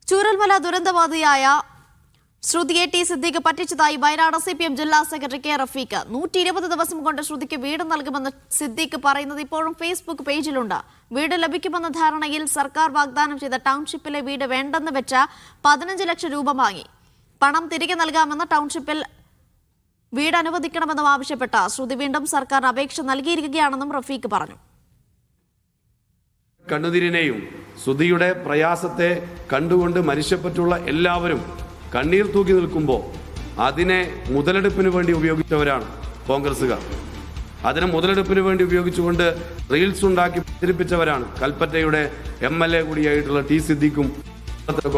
ചൂരൽമല ദുരന്തബാധിതയായ ശ്രുതിയെ T Siddique പറ്റിച്ചതായി Wayanad CPM ജില്ലാ secretary K Rafeeq. 120 ദിവസം കൊണ്ട് ശ്രുതിക്ക് വീട് നൽകുമെന്ന് സിദ്ദീഖ് പറയുന്നത് ഇപ്പോഴും ഫേസ്ബുക്ക് പേജിലുണ്ട്. വീട് ലഭിക്കുമെന്ന ധാരണയിൽ സർക്കാർ വാഗ്ദാനം ചെയ്ത ടൗൺഷിപ്പിലെ വീട് വേണ്ടെന്ന് വെച്ച 15 ലക്ഷം രൂപ വാങ്ങി. പണം തിരികെ നൽകാമെന്ന് ടൗൺഷിപ്പിൽ വീട് അനുവദിക്കണമെന്നും ആവശ്യപ്പെട്ട ശ്രുതി വീണ്ടും സർക്കാർ അപേക്ഷ നൽകിയിരിക്കുകയാണെന്നും റഫീഖ് പറഞ്ഞു. കണ്ണുതിരിനെയും ശ്രുതിയുടെ പ്രയാസത്തെ കണ്ടുകൊണ്ട് മനുഷ്യപ്പറ്റുള്ള എല്ലാവരും കണ്ണീർ തൂക്കി നിൽക്കുമ്പോൾ അതിനെ മുതലെടുപ്പിന് വേണ്ടി ഉപയോഗിച്ചവരാണ് കോൺഗ്രസ്സുകാർ. അതിനെ മുതലെടുപ്പിന് വേണ്ടി ഉപയോഗിച്ചുകൊണ്ട് റീൽസ് ഉണ്ടാക്കി പ്രചരിപ്പിച്ചവരാണ് കൽപ്പറ്റയുടെ MLA കൂടിയായിട്ടുള്ള ടി സിദ്ദീഖും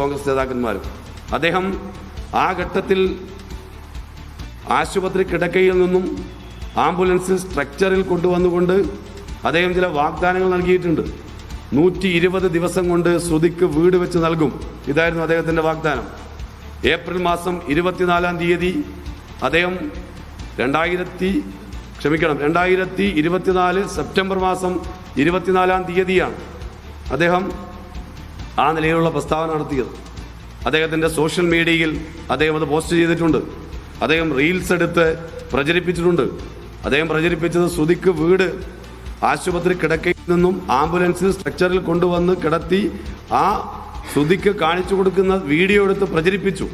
കോൺഗ്രസ് നേതാക്കന്മാരും. അദ്ദേഹം ആ ഘട്ടത്തിൽ ആശുപത്രി കിടക്കയിൽ നിന്നും ആംബുലൻസ് സ്ട്രക്ചറിൽ കൊണ്ടുവന്നുകൊണ്ട് അദ്ദേഹം ചില വാഗ്ദാനങ്ങൾ നൽകിയിട്ടുണ്ട്. 120 ദിവസം കൊണ്ട് ശ്രുതിക്ക് വീട് വെച്ച് നൽകും. ഇതായിരുന്നു അദ്ദേഹത്തിൻ്റെ വാഗ്ദാനം. ഏപ്രിൽ മാസം 24-ാം തീയതി അദ്ദേഹം 2024 സെപ്റ്റംബർ മാസം 24-ാം തീയതിയാണ് അദ്ദേഹം ആ നിലയിലുള്ള പ്രസ്താവന നടത്തിയത്. അദ്ദേഹത്തിൻ്റെ സോഷ്യൽ മീഡിയയിൽ അദ്ദേഹം അത് പോസ്റ്റ് ചെയ്തിട്ടുണ്ട്. അദ്ദേഹം റീൽസ് എടുത്ത് പ്രചരിപ്പിച്ചിട്ടുണ്ട്. അദ്ദേഹം പ്രചരിപ്പിച്ചത് ശ്രുതിക്ക് വീട് ആശുപത്രി കിടക്കയിൽ നിന്നും ആംബുലൻസിൽ സ്ട്രക്ചറിൽ കൊണ്ടുവന്ന് കിടത്തി ആ ശ്രുതിക്ക് കാണിച്ചു കൊടുക്കുന്ന വീഡിയോ എടുത്ത് പ്രചരിപ്പിച്ചു.